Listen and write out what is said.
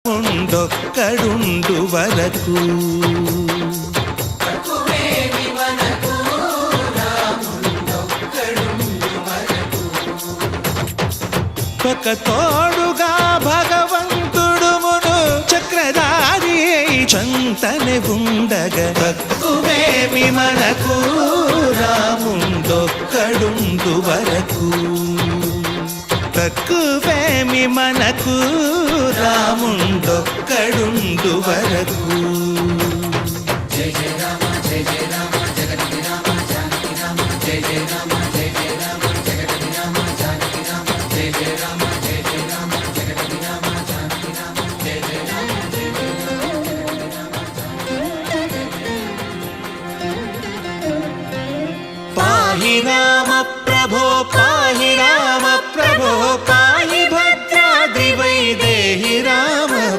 ఉండొక్కడుండు వరకు ఒక తోడుగా భగవంతుడుమును చక్రధారి చంతనే ఉండగా తక్కువేమి మనకు రాముండొక్కడుండు వరకు తక్కువేమి మనకు రాముండొక్కడుండు వరకు. జయ జయ రామ జయ జయ రామ జగతి రామ జానకి రామ జయ జయ రామ జయ జయ రామ జగతి రామ జానకి రామ జయ జయ రామ జయ జయ రామ జగతి రామ జానకి రామ జయ జయ రామ జయ జయ రామ పాహి